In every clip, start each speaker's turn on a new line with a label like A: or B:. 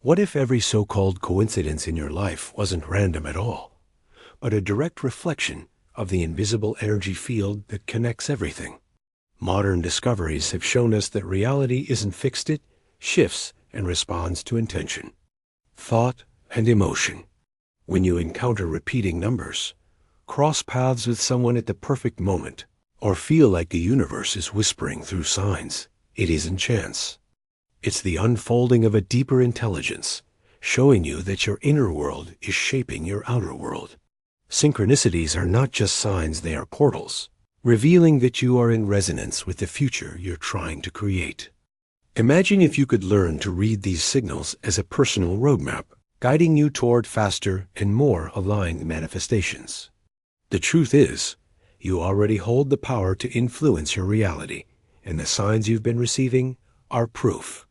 A: What if every so-called coincidence in your life wasn't random at all, but a direct reflection of the invisible energy field that connects everything? Modern discoveries have shown us that reality isn't fixed, it shifts and responds to intention, thought, and emotion. When you encounter repeating numbers, cross paths with someone at the perfect moment, or feel like the universe is whispering through signs, it isn't chance. It's the unfolding of a deeper intelligence, showing you that your inner world is shaping your outer world. Synchronicities are not just signs, they are portals, revealing that you are in resonance with the future you're trying to create. Imagine if you could learn to read these signals as a personal roadmap, guiding you toward faster and more aligned manifestations. The truth is, you already hold the power to influence your reality, and the signs you've been receiving are proof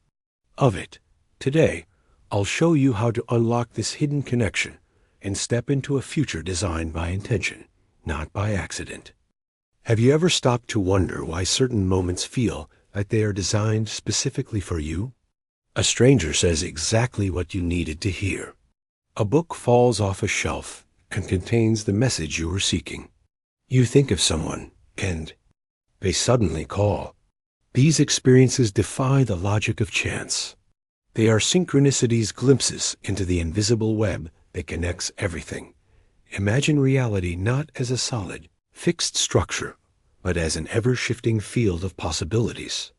A: of it. Today, I'll show you how to unlock this hidden connection and step into a future designed by intention, not by accident. Have you ever stopped to wonder why certain moments feel like they are designed specifically for you? A stranger says exactly what you needed to hear. A book falls off a shelf and contains the message you were seeking. You think of someone, and they suddenly call. These experiences defy the logic of chance. They are synchronicities, glimpses into the invisible web that connects everything. Imagine reality not as a solid, fixed structure, but as an ever-shifting field of possibilities,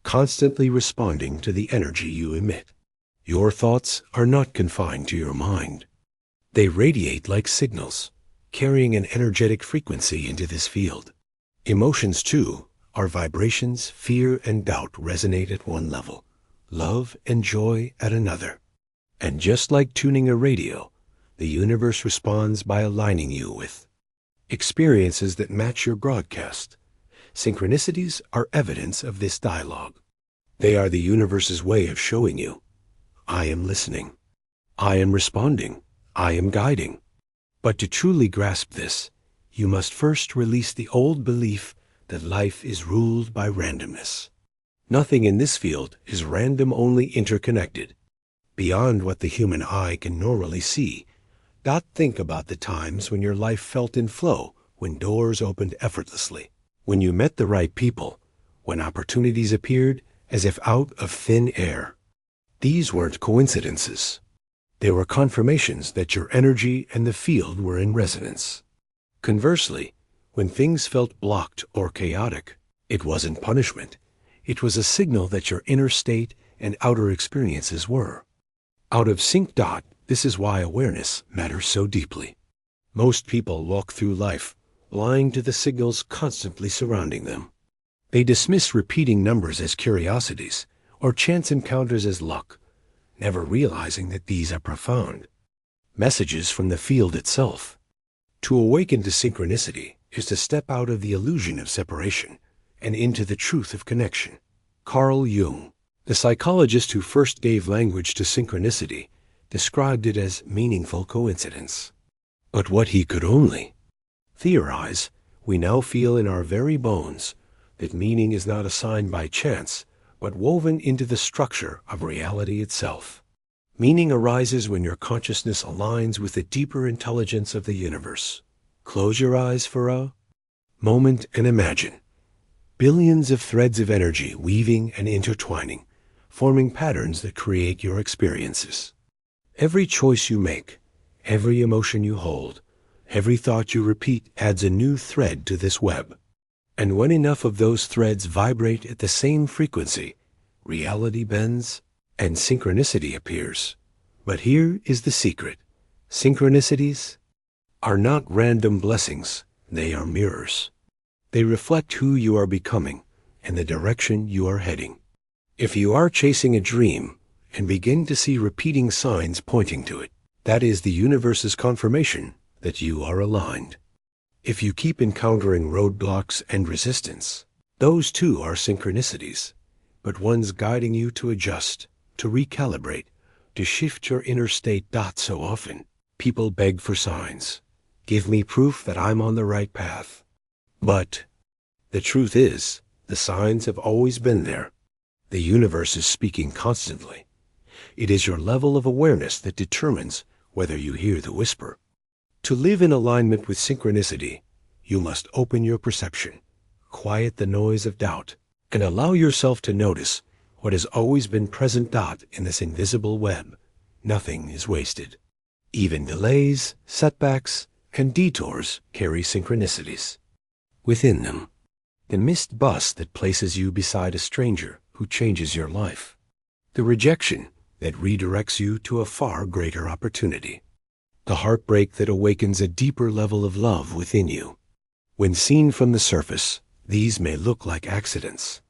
A: constantly responding to the energy you emit. Your thoughts are not confined to your mind. They radiate like signals, carrying an energetic frequency into this field. Emotions, too, are vibrations. Fear and doubt resonate at one level, love and joy at another. And just like tuning a radio, the universe responds by aligning you with experiences that match your broadcast. Synchronicities are evidence of this dialogue. They are the universe's way of showing you, I am listening, I am responding, I am guiding. But to truly grasp this, you must first release the old belief that life is ruled by randomness. Nothing in this field is random, only interconnected, beyond what the human eye can normally see. Think about the times when your life felt in flow, when doors opened effortlessly, when you met the right people, when opportunities appeared as if out of thin air. These weren't coincidences. They were confirmations that your energy and the field were in resonance. Conversely, when things felt blocked or chaotic, it wasn't punishment. It was a signal that your inner state and outer experiences were out of sync. This is why awareness matters so deeply. Most people walk through life blind to the signals constantly surrounding them. They dismiss repeating numbers as curiosities or chance encounters as luck, never realizing that these are profound messages from the field itself. To awaken to synchronicity is to step out of the illusion of separation and into the truth of connection. Carl Jung, the psychologist who first gave language to synchronicity, described it as meaningful coincidence. But what he could only theorize, we now feel in our very bones that meaning is not assigned by chance, but woven into the structure of reality itself. Meaning arises when your consciousness aligns with the deeper intelligence of the universe. Close your eyes for a moment and imagine billions of threads of energy weaving and intertwining, forming patterns that create your experiences. Every choice you make, every emotion you hold, every thought you repeat adds a new thread to this web. And when enough of those threads vibrate at the same frequency, reality bends and synchronicity appears. But here is the secret. Synchronicities are not random blessings. They are mirrors. They reflect who you are becoming and the direction you are heading. If you are chasing a dream and begin to see repeating signs pointing to it, that is the universe's confirmation that you are aligned. If you keep encountering roadblocks and resistance, those too are synchronicities, but ones guiding you to adjust, to recalibrate, to shift your inner state. So often, people beg for signs. Give me proof that I'm on the right path. But the truth is, the signs have always been there. The universe is speaking constantly. It is your level of awareness that determines whether you hear the whisper. To live in alignment with synchronicity, you must open your perception, quiet the noise of doubt, and allow yourself to notice what has always been present. In this invisible web, nothing is wasted. Even delays, setbacks, and detours carry synchronicities within them. The missed bus that places you beside a stranger who changes your life. The rejection that redirects you to a far greater opportunity. The heartbreak that awakens a deeper level of love within you. When seen from the surface, these may look like accidents.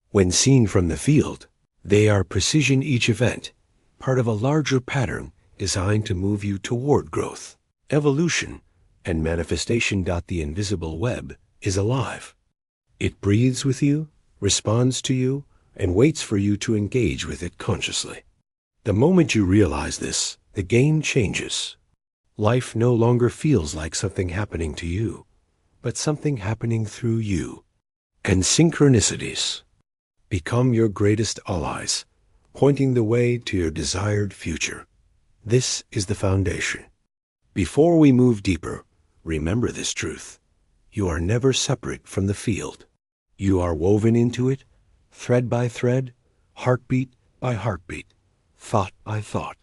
A: When seen from the field, they are precision, each event, part of a larger pattern designed to move you toward growth, evolution, and manifestation. The invisible web is alive. It breathes with you, responds to you, and waits for you to engage with it consciously. The moment you realize this, the game changes. Life no longer feels like something happening to you, but something happening through you. And synchronicities become your greatest allies, pointing the way to your desired future. This is the foundation. Before we move deeper, remember this truth. You are never separate from the field. You are woven into it, thread by thread, heartbeat by heartbeat, thought by thought.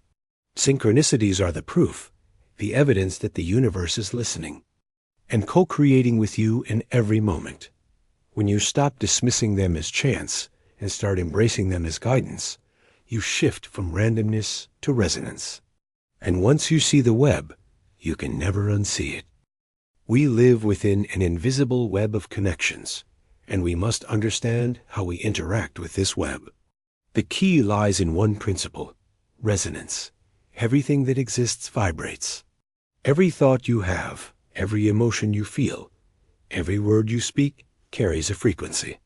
A: Synchronicities are the proof, the evidence that the universe is listening and co-creating with you in every moment. When you stop dismissing them as chance and start embracing them as guidance, you shift from randomness to resonance. And once you see the web, you can never unsee it. We live within an invisible web of connections, and we must understand how we interact with this web. The key lies in one principle: resonance. Everything that exists vibrates. Every thought you have, every emotion you feel, every word you speak carries a frequency.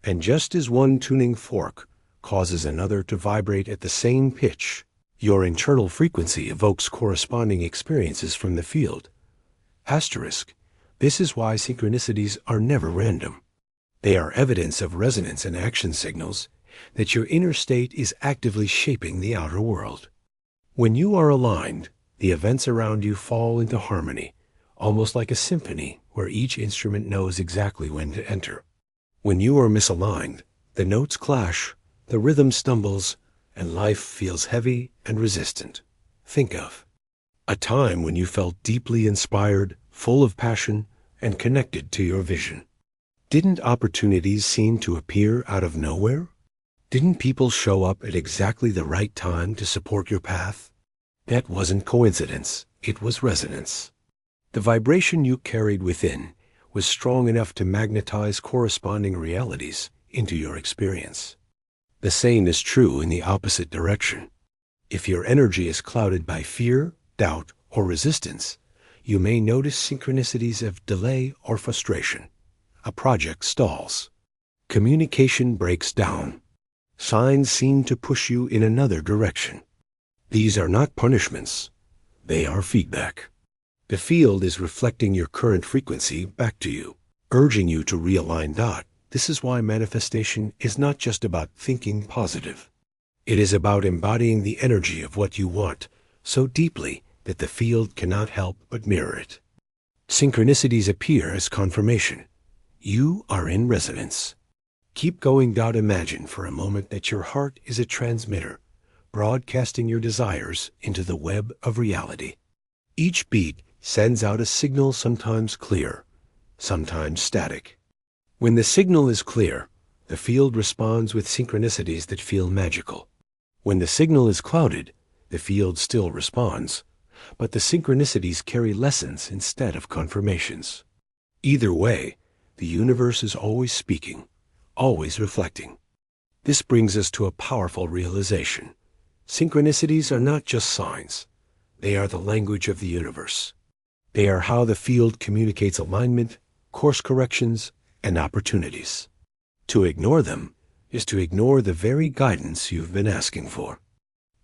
A: And just as one tuning fork causes another to vibrate at the same pitch, your internal frequency evokes corresponding experiences from the field. Asterisk. This is why synchronicities are never random. They are evidence of resonance and action signals that your inner state is actively shaping the outer world. When you are aligned, the events around you fall into harmony, almost like a symphony where each instrument knows exactly when to enter. When you are misaligned, the notes clash, the rhythm stumbles, and life feels heavy and resistant. Think of a time when you felt deeply inspired, full of passion, and connected to your vision. Didn't opportunities seem to appear out of nowhere? Didn't people show up at exactly the right time to support your path? That wasn't coincidence, it was resonance. The vibration you carried within was strong enough to magnetize corresponding realities into your experience. The same is true in the opposite direction. If your energy is clouded by fear, doubt, or resistance, you may notice synchronicities of delay or frustration. A project stalls. Communication breaks down. Signs seem to push you in another direction. These are not punishments. They are feedback. The field is reflecting your current frequency back to you, urging you to realign. This is why manifestation is not just about thinking positive. It is about embodying the energy of what you want so deeply that the field cannot help but mirror it. Synchronicities appear as confirmation. You are in resonance. Keep going. Imagine for a moment that your heart is a transmitter, broadcasting your desires into the web of reality. Each beat sends out a signal, sometimes clear, sometimes static. When the signal is clear, the field responds with synchronicities that feel magical. When the signal is clouded, the field still responds, but the synchronicities carry lessons instead of confirmations. Either way, the universe is always speaking, always reflecting. This brings us to a powerful realization. Synchronicities are not just signs. They are the language of the universe. They are how the field communicates alignment, course corrections, and opportunities. To ignore them is to ignore the very guidance you've been asking for.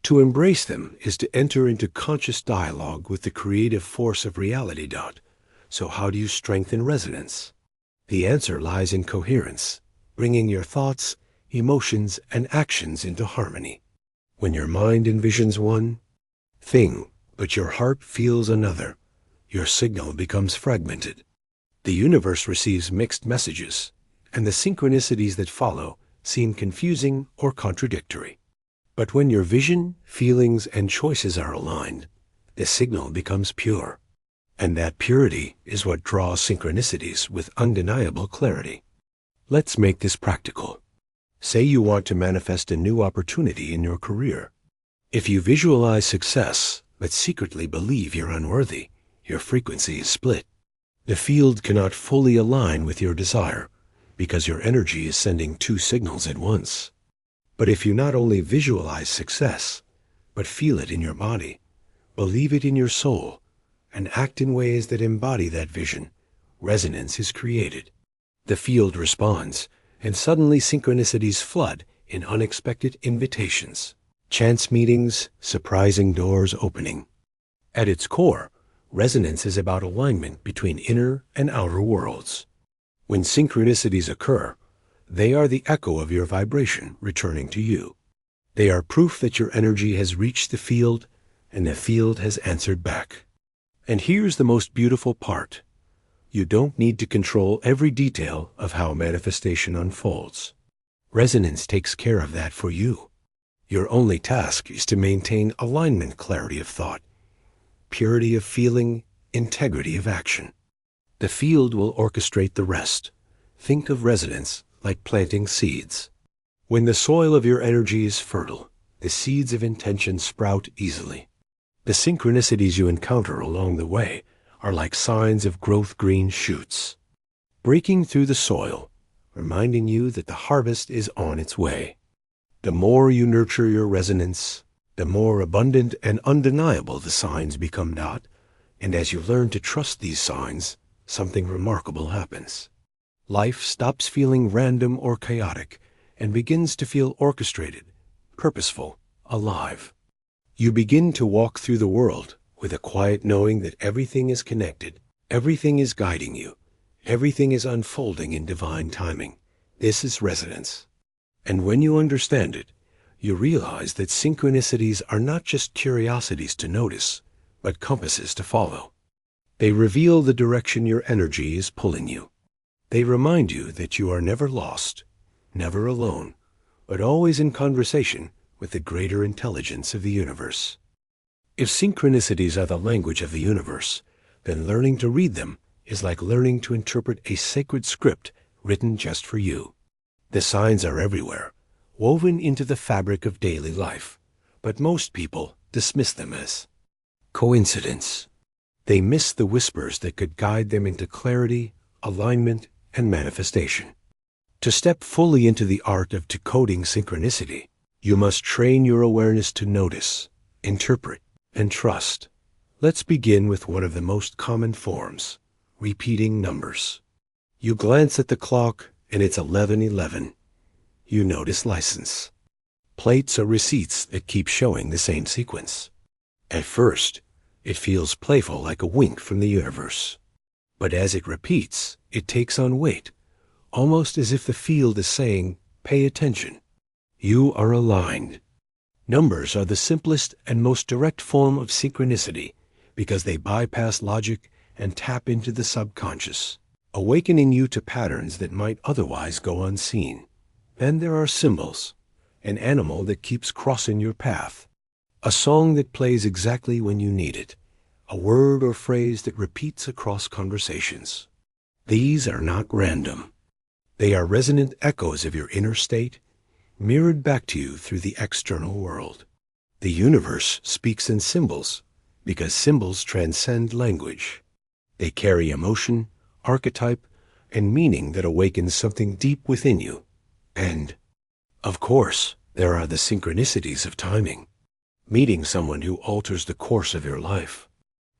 A: To embrace them is to enter into conscious dialogue with the creative force of reality. So how do you strengthen resonance? The answer lies in coherence, bringing your thoughts, emotions, and actions into harmony. When your mind envisions one thing, but your heart feels another, your signal becomes fragmented. The universe receives mixed messages, and the synchronicities that follow seem confusing or contradictory. But when your vision, feelings, and choices are aligned, the signal becomes pure. And that purity is what draws synchronicities with undeniable clarity. Let's make this practical. Say you want to manifest a new opportunity in your career. If you visualize success, but secretly believe you're unworthy, your frequency is split. The field cannot fully align with your desire because your energy is sending two signals at once. But if you not only visualize success, but feel it in your body, believe it in your soul, and act in ways that embody that vision, resonance is created. The field responds, and suddenly synchronicities flood in unexpected invitations, chance meetings, surprising doors opening. At its core, resonance is about alignment between inner and outer worlds. When synchronicities occur, they are the echo of your vibration returning to you. They are proof that your energy has reached the field and the field has answered back. And here's the most beautiful part. You don't need to control every detail of how manifestation unfolds. Resonance takes care of that for you. Your only task is to maintain alignment, clarity of thought, purity of feeling, integrity of action. The field will orchestrate the rest. Think of resonance like planting seeds. When the soil of your energy is fertile, the seeds of intention sprout easily. The synchronicities you encounter along the way are like signs of growth, green shoots, breaking through the soil, reminding you that the harvest is on its way. The more you nurture your resonance, the more abundant and undeniable the signs become not, and as you learn to trust these signs, something remarkable happens. Life stops feeling random or chaotic and begins to feel orchestrated, purposeful, alive. You begin to walk through the world with a quiet knowing that everything is connected, everything is guiding you, everything is unfolding in divine timing. This is resonance. And when you understand it, you realize that synchronicities are not just curiosities to notice, but compasses to follow. They reveal the direction your energy is pulling you. They remind you that you are never lost, never alone, but always in conversation with the greater intelligence of the universe. If synchronicities are the language of the universe, then learning to read them is like learning to interpret a sacred script written just for you. The signs are everywhere, woven into the fabric of daily life, but most people dismiss them as coincidence. They miss the whispers that could guide them into clarity, alignment, and manifestation. To step fully into the art of decoding synchronicity, you must train your awareness to notice, interpret, and trust. Let's begin with one of the most common forms, repeating numbers. You glance at the clock and it's 11:11. You notice license. Plates or receipts that keep showing the same sequence. At first, it feels playful like a wink from the universe. But as it repeats, it takes on weight, almost as if the field is saying, pay attention. You are aligned. Numbers are the simplest and most direct form of synchronicity because they bypass logic and tap into the subconscious, awakening you to patterns that might otherwise go unseen. Then there are symbols, an animal that keeps crossing your path, a song that plays exactly when you need it, a word or phrase that repeats across conversations. These are not random. They are resonant echoes of your inner state, mirrored back to you through the external world. The universe speaks in symbols because symbols transcend language. They carry emotion, archetype, and meaning that awakens something deep within you. And, of course, there are the synchronicities of timing. Meeting someone who alters the course of your life.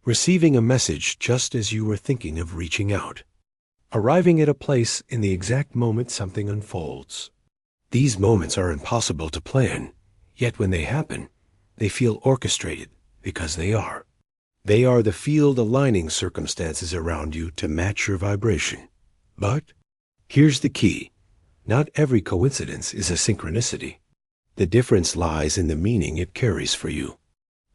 A: Receiving a message just as you were thinking of reaching out. Arriving at a place in the exact moment something unfolds. These moments are impossible to plan, yet when they happen, they feel orchestrated because they are. They are the field aligning circumstances around you to match your vibration. But here's the key. Not every coincidence is a synchronicity. The difference lies in the meaning it carries for you.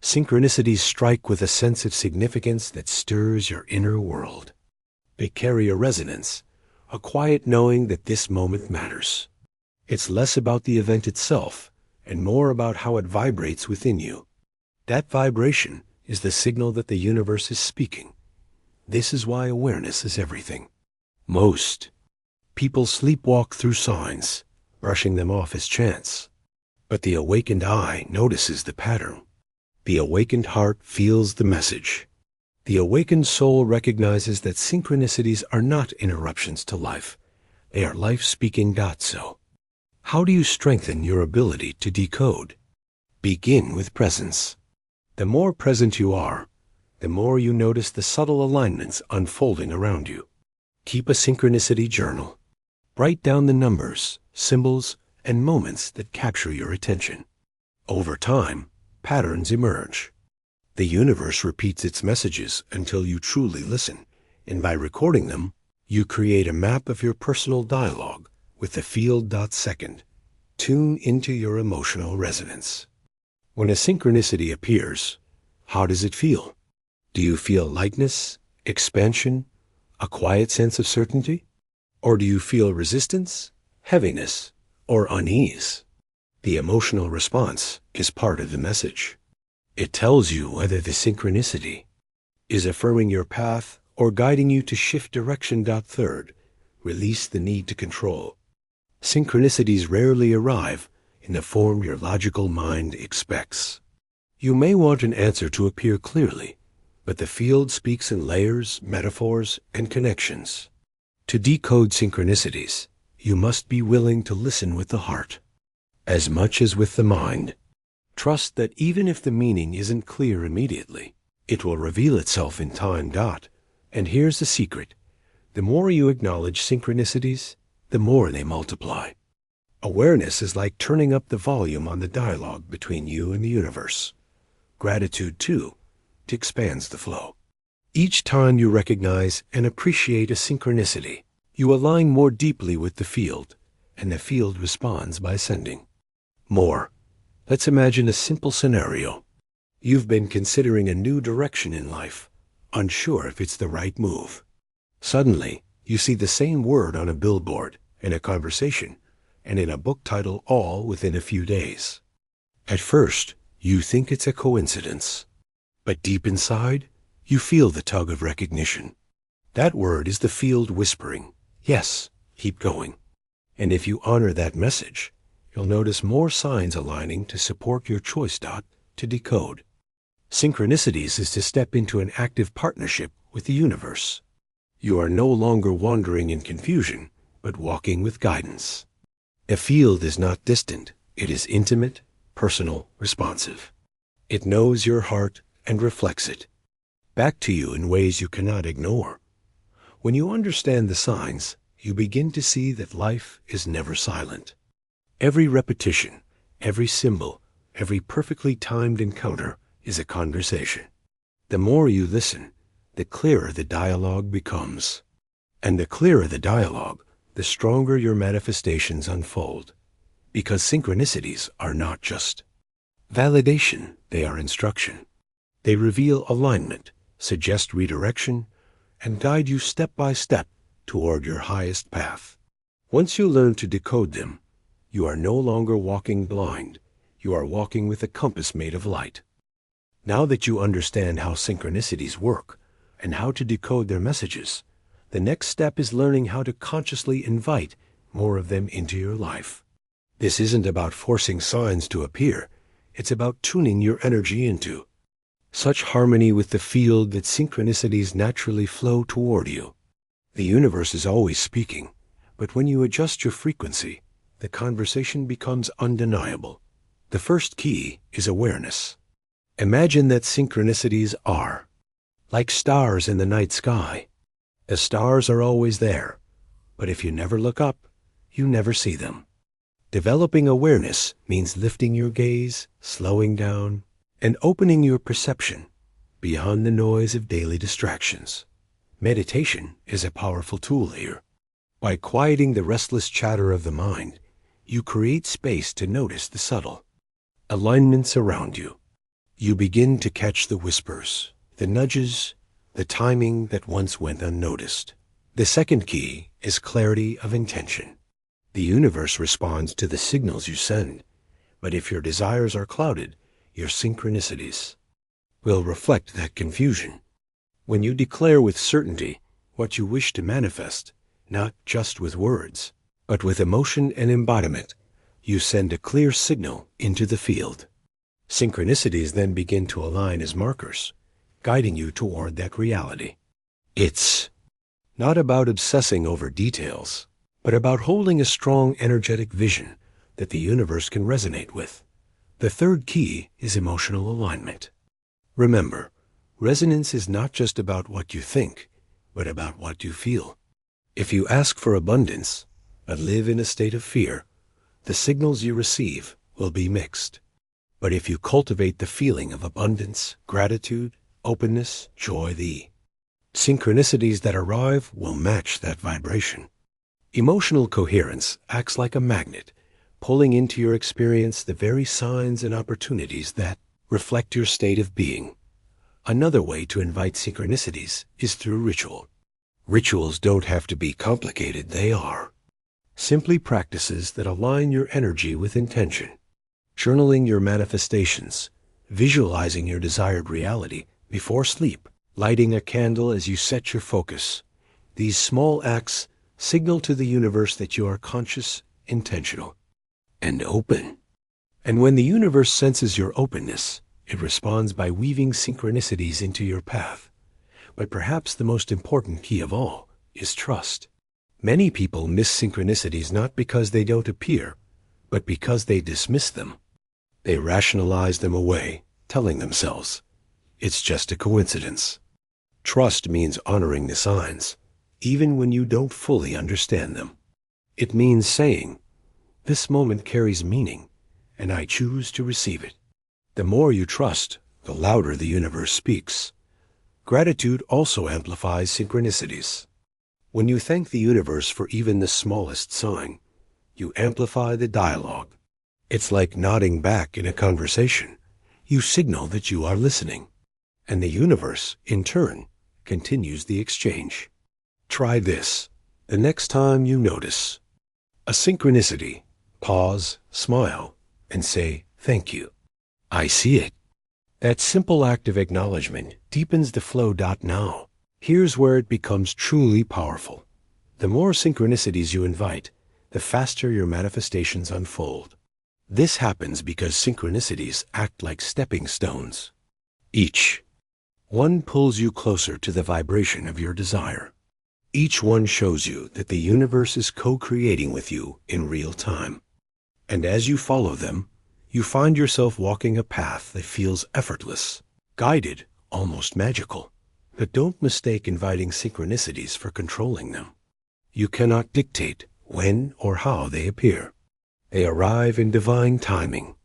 A: Synchronicities strike with a sense of significance that stirs your inner world. They carry a resonance, a quiet knowing that this moment matters. It's less about the event itself and more about how it vibrates within you. That vibration is the signal that the universe is speaking. This is why awareness is everything. Most people sleepwalk through signs, brushing them off as chance. But the awakened eye notices the pattern. The awakened heart feels the message. The awakened soul recognizes that synchronicities are not interruptions to life. They are life speaking so. How do you strengthen your ability to decode? Begin with presence. The more present you are, the more you notice the subtle alignments unfolding around you. Keep a synchronicity journal. Write down the numbers, symbols, and moments that capture your attention. Over time, patterns emerge. The universe repeats its messages until you truly listen, and by recording them, you create a map of your personal dialogue with the field. Second, tune into your emotional resonance. When a synchronicity appears, how does it feel? Do you feel lightness, expansion, a quiet sense of certainty? Or do you feel resistance, heaviness, or unease? The emotional response is part of the message. It tells you whether the synchronicity is affirming your path or guiding you to shift direction. Third, release the need to control. Synchronicities rarely arrive in the form your logical mind expects. You may want an answer to appear clearly, but the field speaks in layers, metaphors, and connections. To decode synchronicities, you must be willing to listen with the heart, as much as with the mind. Trust that even if the meaning isn't clear immediately, it will reveal itself in time. And here's the secret. The more you acknowledge synchronicities, the more they multiply. Awareness is like turning up the volume on the dialogue between you and the universe. Gratitude, too, expands the flow. Each time you recognize and appreciate a synchronicity, you align more deeply with the field, and the field responds by sending more. Let's imagine a simple scenario. You've been considering a new direction in life, unsure if it's the right move. Suddenly, you see the same word on a billboard, in a conversation, and in a book title, all within a few days. At first, you think it's a coincidence, but deep inside, you feel the tug of recognition. That word is the field whispering, yes, keep going. And if you honor that message, you'll notice more signs aligning to support your choice. To decode. Synchronicities is to step into an active partnership with the universe. You are no longer wandering in confusion, but walking with guidance. A field is not distant. It is intimate, personal, responsive. It knows your heart and reflects it back to you in ways you cannot ignore. When you understand the signs, you begin to see that life is never silent. Every repetition, every symbol, every perfectly timed encounter is a conversation. The more you listen, the clearer the dialogue becomes. And the clearer the dialogue, the stronger your manifestations unfold. Because synchronicities are not just validation, they are instruction. They reveal alignment, suggest redirection, and guide you step by step toward your highest path. Once you learn to decode them, you are no longer walking blind. You are walking with a compass made of light. Now that you understand how synchronicities work and how to decode their messages, the next step is learning how to consciously invite more of them into your life. This isn't about forcing signs to appear. It's about tuning your energy into such harmony with the field that synchronicities naturally flow toward you. The universe is always speaking, but when you adjust your frequency, the conversation becomes undeniable. The first key is awareness. Imagine that synchronicities are like stars in the night sky. The stars are always there, but if you never look up, you never see them. Developing awareness means lifting your gaze, slowing down, and opening your perception beyond the noise of daily distractions. Meditation is a powerful tool here. By quieting the restless chatter of the mind, you create space to notice the subtle alignments around you. You begin to catch the whispers, the nudges, the timing that once went unnoticed. The second key is clarity of intention. The universe responds to the signals you send, but if your desires are clouded, your synchronicities will reflect that confusion. When you declare with certainty what you wish to manifest, not just with words, but with emotion and embodiment, you send a clear signal into the field. Synchronicities then begin to align as markers, guiding you toward that reality. It's not about obsessing over details, but about holding a strong energetic vision that the universe can resonate with. The third key is emotional alignment. Remember, resonance is not just about what you think, but about what you feel. If you ask for abundance, but live in a state of fear, the signals you receive will be mixed. But if you cultivate the feeling of abundance, gratitude, openness, joy, the synchronicities that arrive will match that vibration. Emotional coherence acts like a magnet, pulling into your experience the very signs and opportunities that reflect your state of being. Another way to invite synchronicities is through ritual. Rituals don't have to be complicated, they are simply practices that align your energy with intention. Journaling your manifestations, visualizing your desired reality before sleep, lighting a candle as you set your focus. These small acts signal to the universe that you are conscious, intentional, and open. And when the universe senses your openness, it responds by weaving synchronicities into your path. But perhaps the most important key of all is trust. Many people miss synchronicities not because they don't appear, but because they dismiss them. They rationalize them away, telling themselves, it's just a coincidence. Trust means honoring the signs, even when you don't fully understand them. It means saying, this moment carries meaning, and I choose to receive it. The more you trust, the louder the universe speaks. Gratitude also amplifies synchronicities. When you thank the universe for even the smallest sign, you amplify the dialogue. It's like nodding back in a conversation. You signal that you are listening, and the universe, in turn, continues the exchange. Try this. The next time you notice a synchronicity, pause, smile, and say, thank you. I see it. That simple act of acknowledgement deepens the flow. Now, here's where it becomes truly powerful. The more synchronicities you invite, the faster your manifestations unfold. This happens because synchronicities act like stepping stones. Each one pulls you closer to the vibration of your desire. Each one shows you that the universe is co-creating with you in real time. And as you follow them, you find yourself walking a path that feels effortless, guided, almost magical. But don't mistake inviting synchronicities for controlling them. You cannot dictate when or how they appear. They arrive in divine timing,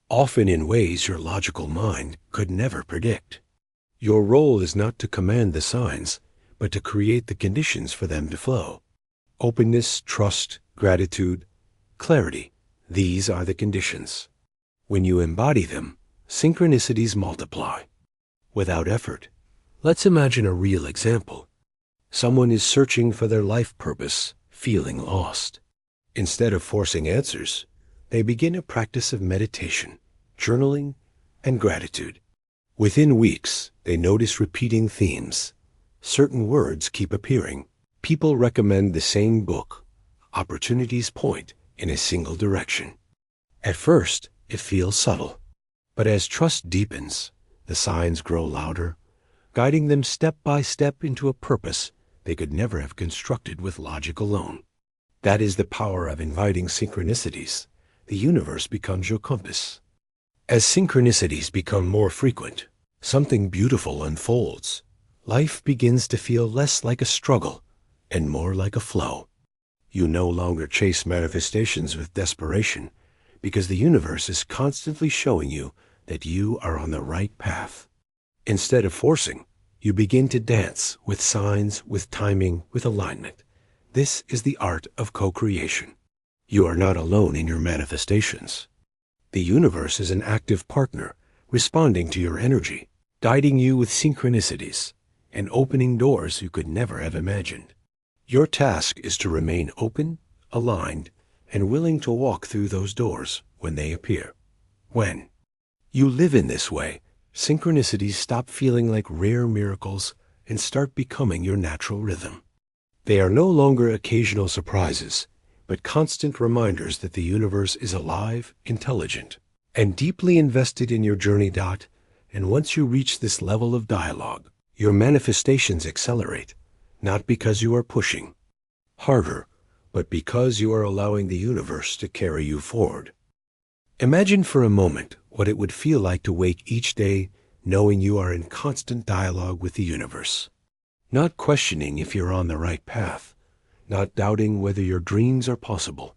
A: often in ways your logical mind could never predict. Your role is not to command the signs, but to create the conditions for them to flow. Openness, trust, gratitude, clarity, these are the conditions. When you embody them, synchronicities multiply. Without effort. Let's imagine a real example. Someone is searching for their life purpose, feeling lost. Instead of forcing answers, they begin a practice of meditation, journaling, and gratitude. Within weeks, they notice repeating themes. Certain words keep appearing. People recommend the same book. Opportunities point in a single direction. At first, it feels subtle. But as trust deepens, the signs grow louder, guiding them step by step into a purpose they could never have constructed with logic alone. That is the power of inviting synchronicities. The universe becomes your compass. As synchronicities become more frequent, something beautiful unfolds. Life begins to feel less like a struggle and more like a flow. You no longer chase manifestations with desperation because the universe is constantly showing you that you are on the right path. Instead of forcing, you begin to dance with signs, with timing, with alignment. This is the art of co-creation. You are not alone in your manifestations. The universe is an active partner, responding to your energy, guiding you with synchronicities, and opening doors you could never have imagined. Your task is to remain open, aligned, and willing to walk through those doors when they appear. When you live in this way, synchronicities stop feeling like rare miracles and start becoming your natural rhythm. They are no longer occasional surprises, but constant reminders that the universe is alive, intelligent, and deeply invested in your journey. And once you reach this level of dialogue, your manifestations accelerate, not because you are pushing harder, but because you are allowing the universe to carry you forward. Imagine for a moment what it would feel like to wake each day knowing you are in constant dialogue with the universe, not questioning if you're on the right path, not doubting whether your dreams are possible,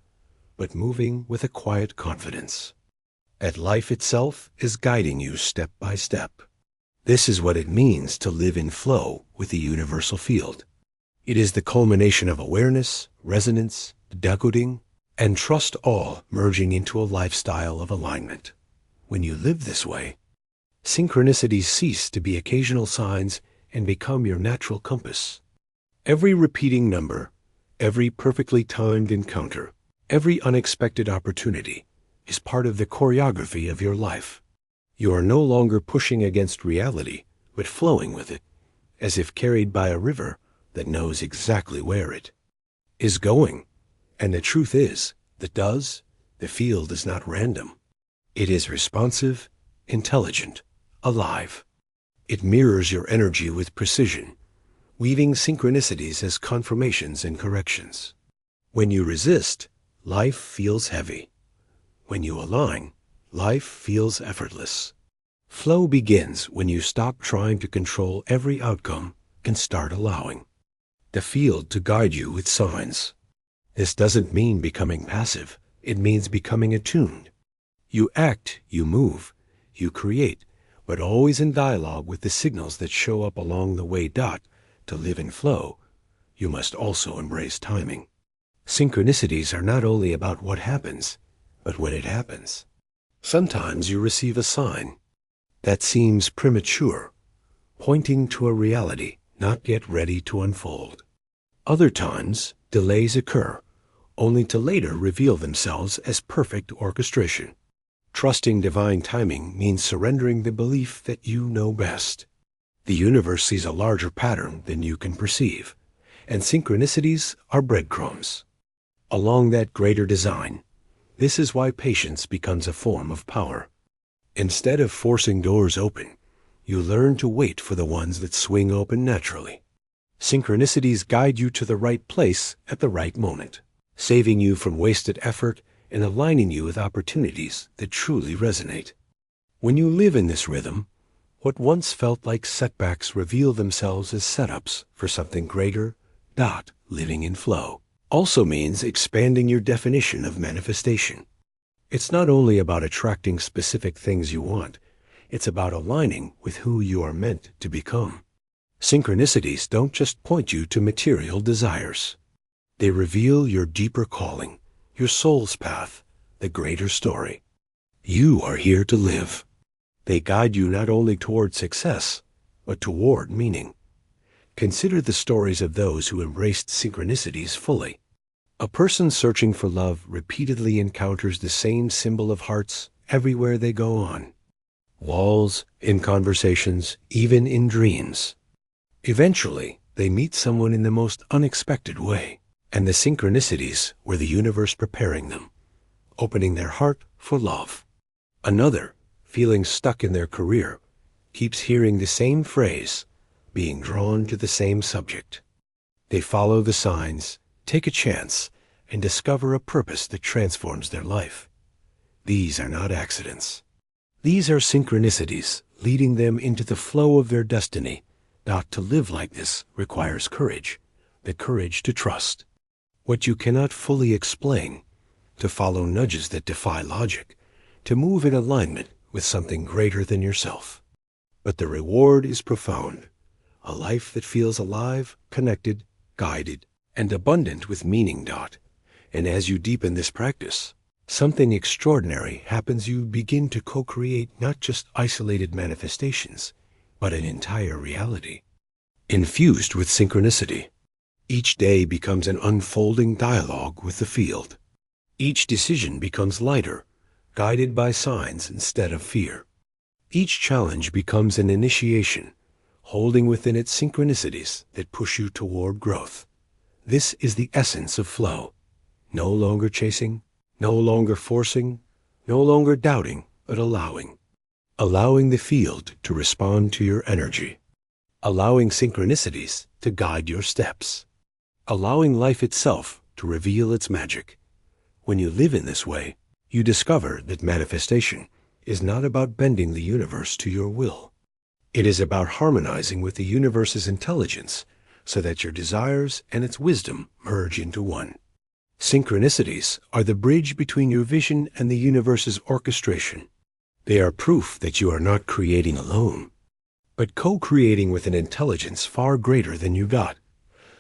A: but moving with a quiet confidence. And life itself is guiding you step by step. This is what it means to live in flow with the universal field. It is the culmination of awareness, resonance, decoding, and trust, all merging into a lifestyle of alignment. When you live this way, synchronicities cease to be occasional signs and become your natural compass. Every repeating number, every perfectly timed encounter, every unexpected opportunity is part of the choreography of your life. You are no longer pushing against reality, but flowing with it, as if carried by a river that knows exactly where it is going. And the truth is, the field is not random. It is responsive, intelligent, alive. It mirrors your energy with precision, weaving synchronicities as confirmations and corrections. When you resist, life feels heavy. When you align, life feels effortless. Flow begins when you stop trying to control every outcome and start allowing the field to guide you with signs. This doesn't mean becoming passive. It means becoming attuned. You act, you move, you create, but always in dialogue with the signals that show up along the way. To live in flow, you must also embrace timing. Synchronicities are not only about what happens, but when it happens. Sometimes you receive a sign that seems premature, pointing to a reality not yet ready to unfold. Other times, delays occur, only to later reveal themselves as perfect orchestration. Trusting divine timing means surrendering the belief that you know best. The universe sees a larger pattern than you can perceive, and synchronicities are breadcrumbs along that greater design. This is why patience becomes a form of power. Instead of forcing doors open, you learn to wait for the ones that swing open naturally. Synchronicities guide you to the right place at the right moment, saving you from wasted effort and aligning you with opportunities that truly resonate. When you live in this rhythm, what once felt like setbacks reveal themselves as setups for something greater. Living in flow also means expanding your definition of manifestation. It's not only about attracting specific things you want, it's about aligning with who you are meant to become. Synchronicities don't just point you to material desires. They reveal your deeper calling, your soul's path, the greater story. You are here to live. They guide you not only toward success, but toward meaning. Consider the stories of those who embraced synchronicities fully. A person searching for love repeatedly encounters the same symbol of hearts everywhere they go on. Walls, in conversations, even in dreams. Eventually, they meet someone in the most unexpected way, and the synchronicities were the universe preparing them, opening their heart for love. Another, feeling stuck in their career, keeps hearing the same phrase, being drawn to the same subject. They follow the signs, take a chance, and discover a purpose that transforms their life. These are not accidents. These are synchronicities, leading them into the flow of their destiny. To live like this requires courage, the courage to trust what you cannot fully explain, to follow nudges that defy logic, to move in alignment with something greater than yourself. But the reward is profound, a life that feels alive, connected, guided, and abundant with meaning. And as you deepen this practice, something extraordinary happens. You begin to co-create not just isolated manifestations, but an entire reality, infused with synchronicity. Each day becomes an unfolding dialogue with the field. Each decision becomes lighter, guided by signs instead of fear. Each challenge becomes an initiation, holding within it synchronicities that push you toward growth. This is the essence of flow. No longer chasing, no longer forcing, no longer doubting, but allowing. Allowing the field to respond to your energy. Allowing synchronicities to guide your steps. Allowing life itself to reveal its magic. When you live in this way, you discover that manifestation is not about bending the universe to your will. It is about harmonizing with the universe's intelligence so that your desires and its wisdom merge into one. Synchronicities are the bridge between your vision and the universe's orchestration. They are proof that you are not creating alone, but co-creating with an intelligence far greater than you got.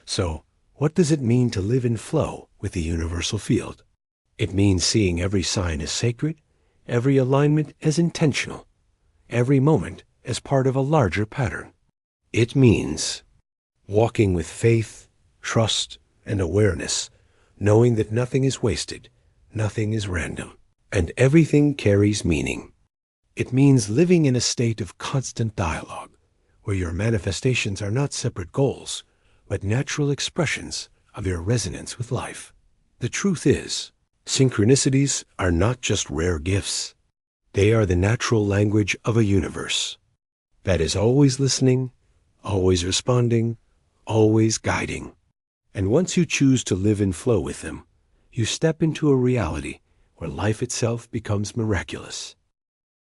A: So, what does it mean to live in flow with the universal field? It means seeing every sign as sacred, every alignment as intentional, every moment as part of a larger pattern. It means walking with faith, trust, and awareness, knowing that nothing is wasted, nothing is random, and everything carries meaning. It means living in a state of constant dialogue, where your manifestations are not separate goals, but natural expressions of your resonance with life. The truth is, synchronicities are not just rare gifts. They are the natural language of a universe that is always listening, always responding, always guiding. And once you choose to live in flow with them, you step into a reality where life itself becomes miraculous.